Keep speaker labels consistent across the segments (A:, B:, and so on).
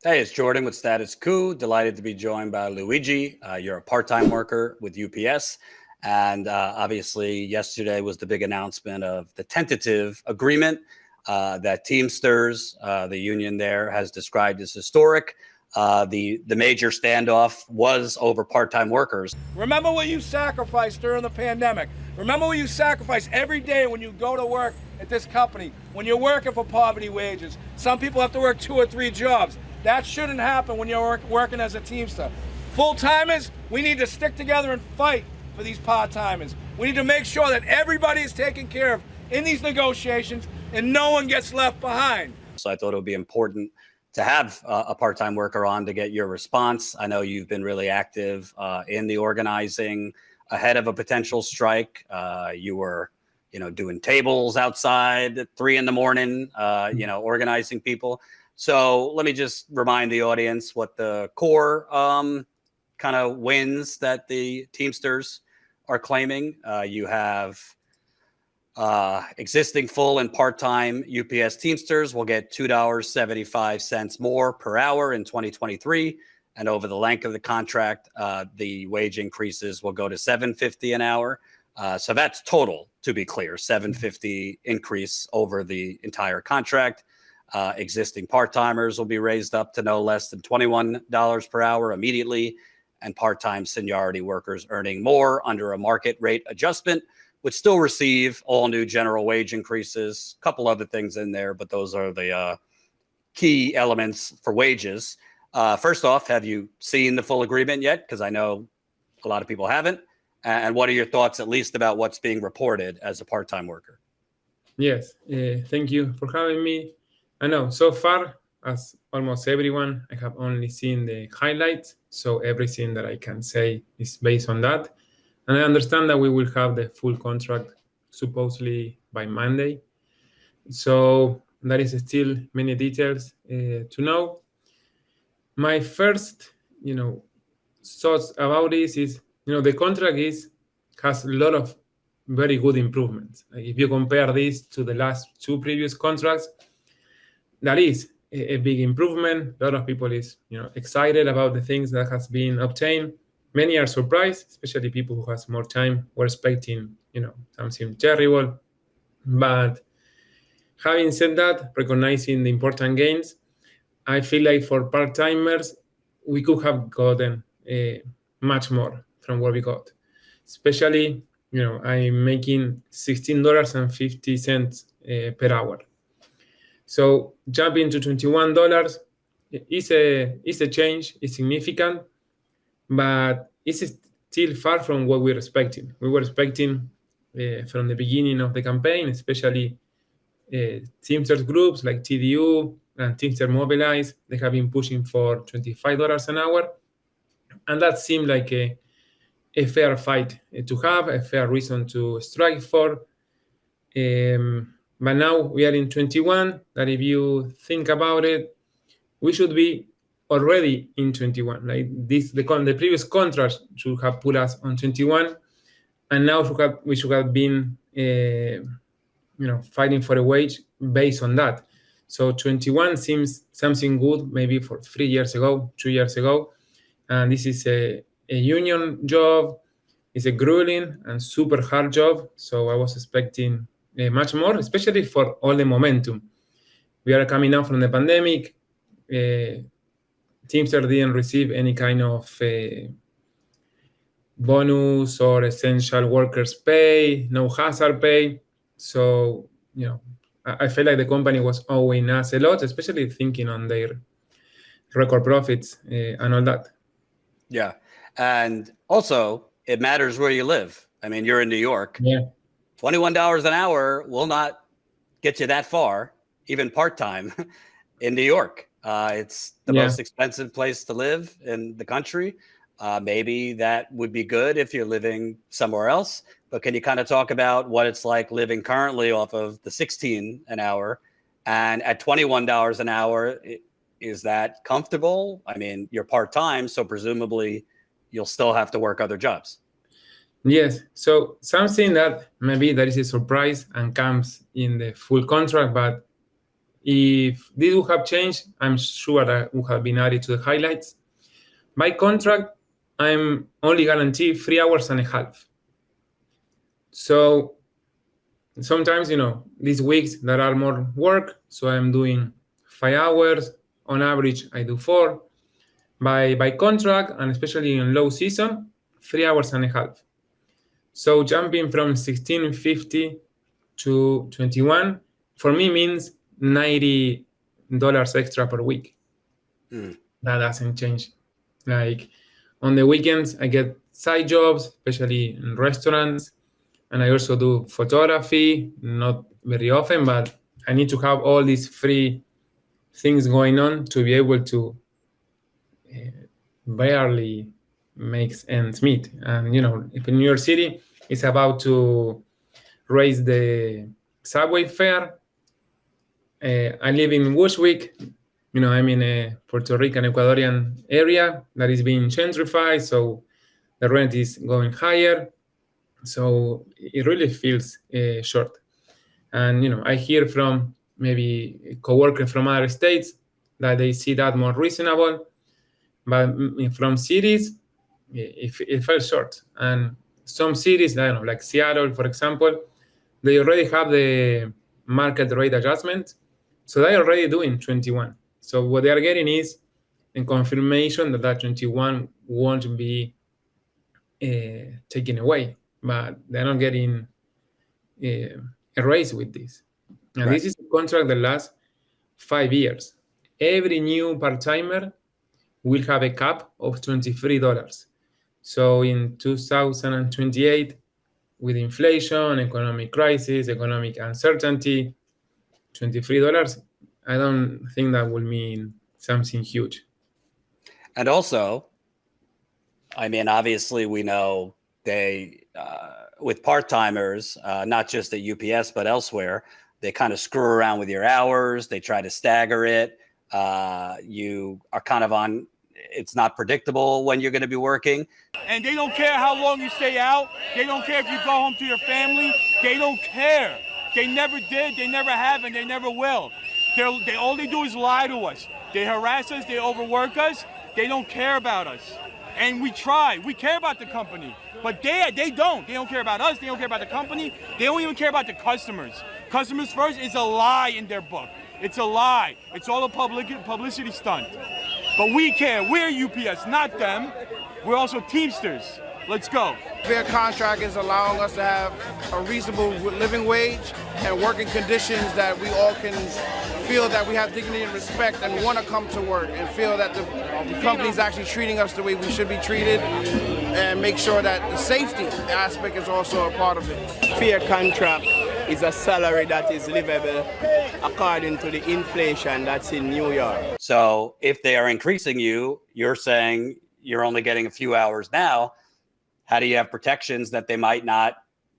A: Hey, it's Jordan with Status Coup. Delighted to be joined by Luigi. You're a part-time worker with UPS. And obviously, yesterday was the big announcement of the tentative agreement that Teamsters, the union there, has described as historic. The major standoff was over part-time workers.
B: Remember what you sacrificed during the pandemic. Remember what you sacrifice every day when you go to work at this company, when you're working for poverty wages. Some people have to work 2 or 3 jobs. That shouldn't happen when you're working as a Teamster. Full-timers, we need to stick together and fight for these part-timers. We need to make sure that everybody is taken care of in these negotiations and no one gets left behind.
A: So I thought it would be important to have a part-time worker on to get your response. I know you've been really active in the organizing ahead of a potential strike. You were, doing tables outside at 3 a.m, organizing people. So let me just remind the audience what the core kind of wins that the Teamsters are claiming. You have existing full and part-time UPS Teamsters will get $2.75 more per hour in 2023. And over the length of the contract, the wage increases will go to $7.50 an hour. So that's total, to be clear, $7.50 increase over the entire contract. Existing part-timers will be raised up to no less than $21 per hour immediately, and part-time seniority workers earning more under a market rate adjustment would still receive all new general wage increases. A couple other things in there, but those are the key elements for wages. First off, have you seen the full agreement yet? Because I know a lot of people haven't. And what are your thoughts, at least, about what's being reported as a part-time worker?
C: Yes, thank you for having me. I know so far, as almost everyone, I have only seen the highlights. So everything that I can say is based on that. And I understand that we will have the full contract supposedly by Monday. So there is still many details to know. My first, thoughts about this is, the contract has a lot of very good improvements. Like if you compare this to the last 2 previous contracts, that is a big improvement. A lot of people is excited about the things that has been obtained. Many are surprised, especially people who has more time. We're expecting something terrible. But having said that, recognizing the important gains, I feel like for part-timers, we could have gotten much more from what we got. Especially, I'm making $16.50 per hour. So jumping to $21 is a change, it's significant, but it's still far from what we're expecting. We were expecting from the beginning of the campaign, especially Teamsters groups like TDU and Teamster Mobilize, they have been pushing for $25 an hour. And that seemed like a fair fight to have, a fair reason to strike for. But now we are in 21, that if you think about it, we should be already in 21. Like the previous contract should have put us on 21, and now we should have been fighting for a wage based on that. So 21 seems something good maybe for 3 years ago, 2 years ago. And this is a union job. It's a grueling and super hard job. So I was expecting much more, especially for all the momentum. We are coming out from the pandemic. Teamster didn't receive any kind of bonus or essential workers pay, no hazard pay. So, I feel like the company was owing us a lot, especially thinking on their record profits and all that.
A: Yeah. And also, it matters where you live. I mean, you're in New York.
C: Yeah.
A: $21 an hour will not get you that far, even part-time, in New York. It's the most expensive place to live in the country. Maybe that would be good if you're living somewhere else. But can you kind of talk about what it's like living currently off of the $16 an hour and at $21 an hour? Is that comfortable? I mean, you're part-time, so presumably you'll still have to work other jobs.
C: Yes. So something that maybe that is a surprise and comes in the full contract, but If this would have changed, I'm sure that would have been added to the highlights. By contract, I'm only guaranteed 3 hours and a half. So sometimes, these weeks there are more work, so I'm doing 5 hours. On average, I do 4. By contract, and especially in low season, 3 hours and a half. So jumping from 16.50 to 21 for me means $90 extra per week. That doesn't change. Like on the weekends, I get side jobs, especially in restaurants, and I also do photography, not very often, but I need to have all these free things going on to be able to barely makes ends meet. And if in New York City is about to raise the subway fare, I live in Bushwick. I'm in a Puerto Rican Ecuadorian area that is being gentrified, so the rent is going higher. So it really feels short. And I hear from maybe coworkers from other states that they see that more reasonable. But from cities, it fell short. And some cities, I don't know, like Seattle, for example, they already have the market rate adjustment. So they're already doing 21. So what they are getting is a confirmation that 21 won't be taken away, but they're not getting a raise with this. And This is a contract that lasts 5 years. Every new part-timer will have a cap of $23. So in 2028, with inflation, economic crisis, economic uncertainty, $23, I don't think that will mean something huge.
A: And also, obviously we know they, with part-timers, not just at UPS, but elsewhere, they kind of screw around with your hours. They try to stagger it. You are kind of on, it's not predictable when you're going to be working.
D: And they don't care how long you stay out. They don't care if you go home to your family. They don't care. They never did, they never have, and they never will. All they do is lie to us. They harass us, they overwork us. They don't care about us. And we try. We care about the company. But they don't. They don't care about us. They don't care about the company. They don't even care about the customers. Customers first is a lie in their book. It's a lie. It's all a publicity stunt. But we care. We're UPS, not them. We're also Teamsters. Let's go.
E: Fair contract is allowing us to have a reasonable living wage and working conditions that we all can feel that we have dignity and respect and want to come to work and feel that the company is actually treating us the way we should be treated, and make sure that the safety aspect is also a part of it.
F: Fair contract is a salary that is livable according to the inflation that's in New York.
A: So if they are increasing you're saying you're only getting a few hours now. How do you have protections that they might not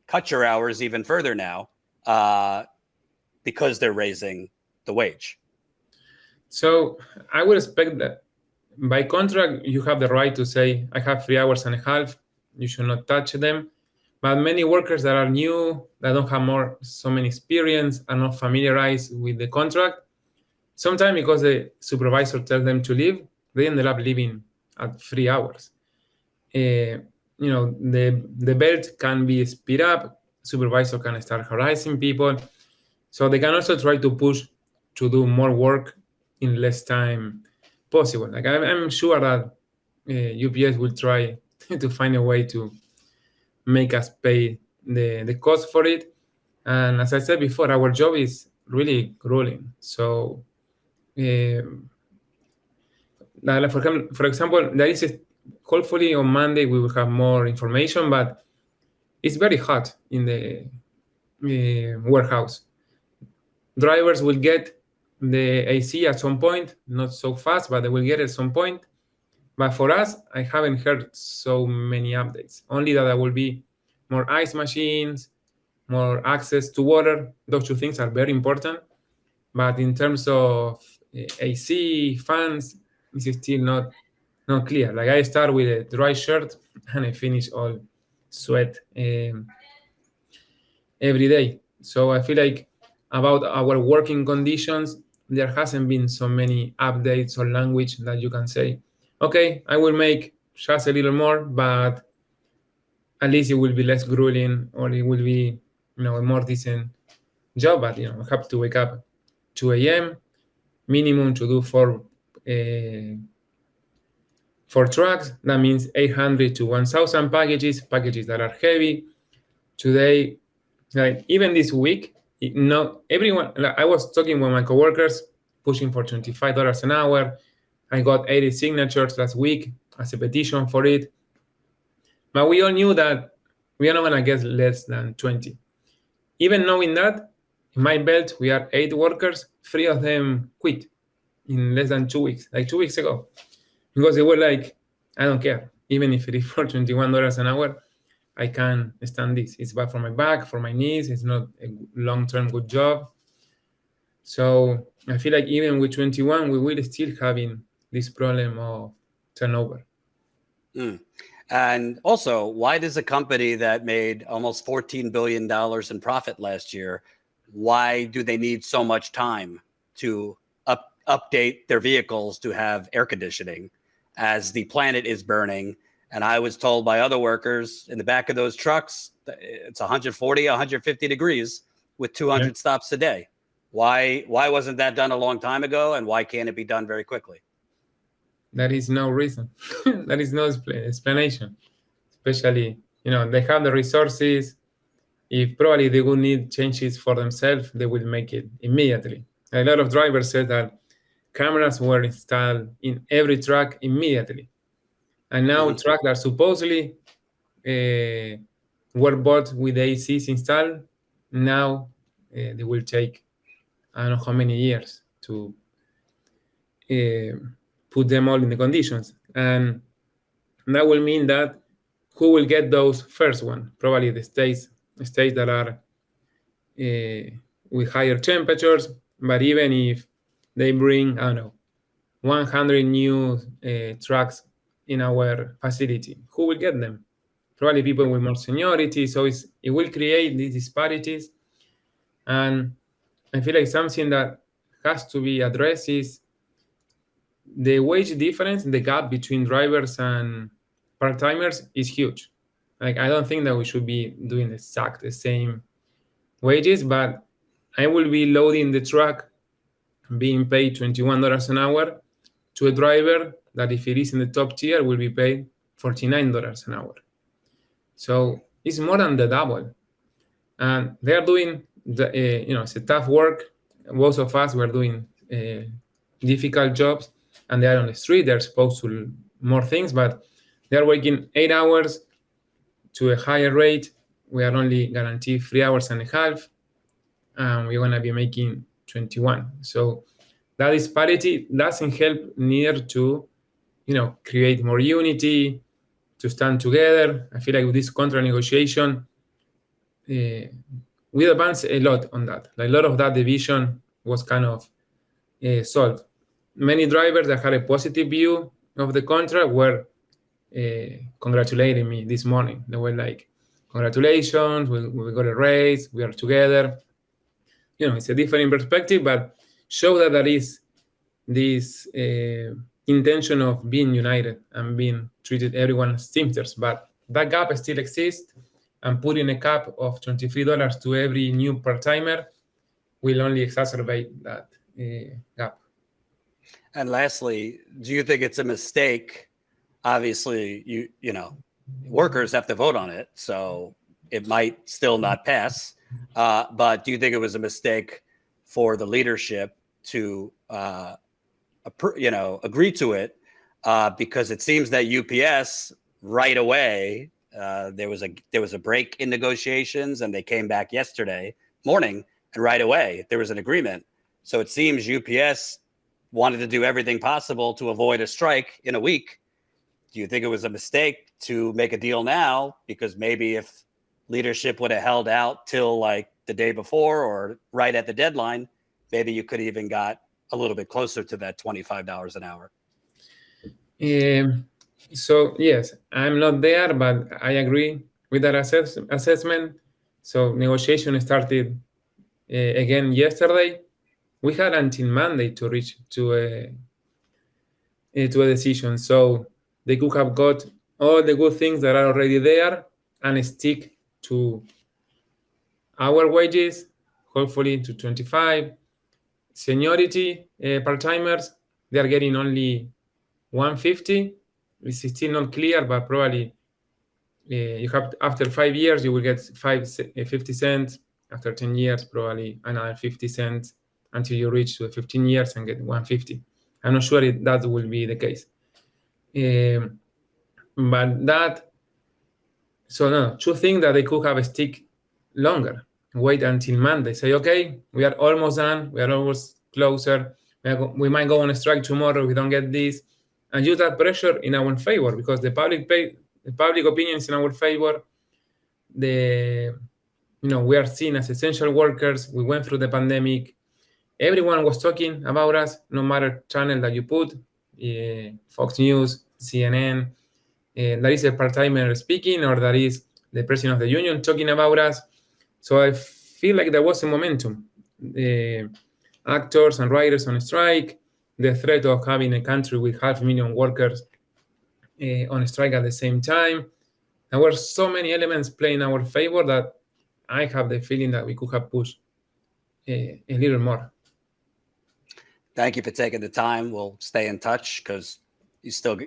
A: cut your hours even further now because they're raising the wage?
C: So I would expect that by contract, you have the right to say, I have 3 hours and a half, you should not touch them. But many workers that are new, that don't have so many experience, are not familiarized with the contract. Sometimes because the supervisor tells them to leave, they ended up leaving at 3 hours. The belt can be speed up, supervisor can start harassing people. So they can also try to push to do more work in less time possible. Like I'm sure that UPS will try to find a way to make us pay the cost for it. And as I said before, our job is really grueling. So for example, there is hopefully on Monday we will have more information, but it's very hot in the warehouse. Drivers will get the AC at some point, not so fast, but they will get it at some point. But for us, I haven't heard so many updates. Only that there will be more ice machines, more access to water. Those two things are very important. But in terms of AC, fans, it's still not clear. Like I start with a dry shirt and I finish all sweat every day. So I feel like about our working conditions, there hasn't been so many updates or language that you can say, okay, I will make just a little more, but at least it will be less grueling, or it will be, a more decent job. But I have to wake up 2 a.m. minimum to do four trucks. That means 800 to 1,000 packages that are heavy. Today, like even this week, everyone. I was talking with my coworkers, pushing for $25 an hour. I got 80 signatures last week as a petition for it. But we all knew that we are not gonna get less than 20. Even knowing that, in my belt, we are 8 workers, 3 of them quit in less than 2 weeks, like 2 weeks ago. Because they were like, I don't care. Even if it is for $21 an hour, I can stand this. It's bad for my back, for my knees. It's not a long-term good job. So I feel like even with 21, we will still having this problem of turnover.
A: And also, why does a company that made almost $14 billion in profit last year, why do they need so much time to update their vehicles to have air conditioning as the planet is burning? And I was told by other workers in the back of those trucks, it's 140, 150 degrees with 200 stops a day. Why wasn't that done a long time ago? And why can't it be done very quickly?
C: There is no reason. There is no explanation. Especially, they have the resources. If probably they will need changes for themselves, they will make it immediately. A lot of drivers said that cameras were installed in every truck immediately. And now trucks that supposedly were bought with the ACs installed, now they will take, I don't know how many years to put them all in the conditions. And that will mean that who will get those first one? Probably the states that are with higher temperatures. But even if they bring, I don't know, 100 new trucks in our facility, who will get them? Probably people with more seniority. So it will create these disparities. And I feel like something that has to be addressed is the wage difference, the gap between drivers and part-timers is huge. Like, I don't think that we should be doing the same wages, but I will be loading the truck being paid $21 an hour to a driver that, if it is in the top tier, will be paid $49 an hour. So it's more than the double. And they are doing, it's a tough work. Most of us were doing difficult jobs, and they are on the street. They're exposed to more things, but they're working 8 hours to a higher rate. We are only guaranteed 3 hours and a half, and we're going to be making 21. So that disparity doesn't help neither to, create more unity, to stand together. I feel like with this contract negotiation, we advanced a lot on that. Like, a lot of that division was kind of solved. Many drivers that had a positive view of the contract were congratulating me this morning. They were like, congratulations, we got a raise, we are together. It's a different perspective, but show that there is this intention of being united and being treated everyone as teamsters. But that gap still exists, and putting a cap of $23 to every new part-timer will only exacerbate that gap.
A: And lastly, do you think it's a mistake? Obviously, workers have to vote on it, so it might still not pass. But do you think it was a mistake for the leadership to, agree to it? Because it seems that UPS right away, there was a break in negotiations, and they came back yesterday morning, and right away there was an agreement. So it seems UPS wanted to do everything possible to avoid a strike in a week. Do you think it was a mistake to make a deal now? Because maybe if leadership would have held out till like the day before or right at the deadline, maybe you could even got a little bit closer to that $25 an hour.
C: So yes, I'm not there, but I agree with that assessment. So negotiation started again yesterday. we had until Monday to reach to a decision. So they could have got all the good things that are already there and stick to our wages, hopefully to 25. Seniority part-timers, they are getting only 150. It's still not clear, but probably you have, after 5 years, you will get 50 cents. After 10 years, probably another 50 cents until you reach to 15 years and get 150. I'm not sure if that will be the case. But that, so no, two things that they could have stick longer. Wait until Monday. Say, okay, we are almost done. We are almost closer. We might go on a strike tomorrow if we don't get this, and use that pressure in our favor, because the public opinion is in our favor. We are seen as essential workers. We went through the pandemic. Everyone was talking about us, no matter channel that you put, Fox News, CNN. There is a part-timer speaking, or there is the president of the union talking about us. So I feel like there was a momentum. Actors and writers on strike, the threat of having a country with 500,000 workers on strike at the same time. There were so many elements playing in our favor that I have the feeling that we could have pushed a little more.
A: Thank you for taking the time. We'll stay in touch because you still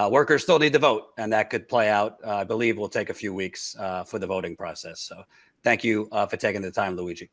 A: workers still need to vote, and that could play out. I believe will take a few weeks for the voting process. So thank you for taking the time, Luigi.